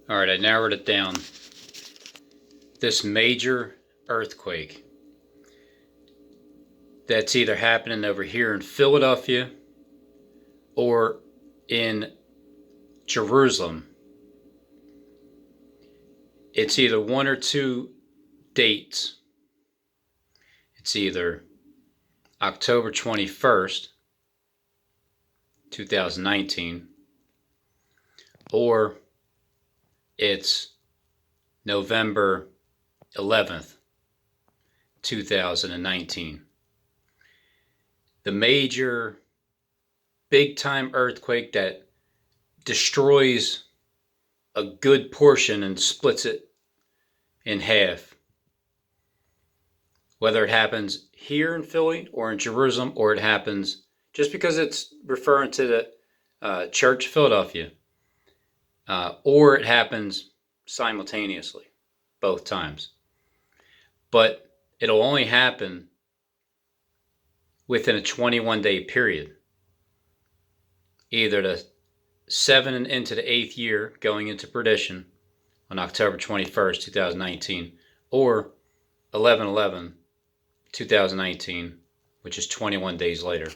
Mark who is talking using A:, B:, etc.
A: All right, I narrowed it down. This major earthquake that's either happening over here in Philadelphia or in Jerusalem. It's either one or two dates. It's either October 21st, 2019, or it's November 11th, 2019. The major big-time earthquake that destroys a good portion and splits it in half. Whether it happens here in Philly or in Jerusalem, or it happens just because it's referring to the Church of Philadelphia, or it happens simultaneously, both times. But it'll only happen within a 21-day period. Either the 7 and into the 8th year, going into perdition on October 21st, 2019, or 11/11/2019, which is 21 days later.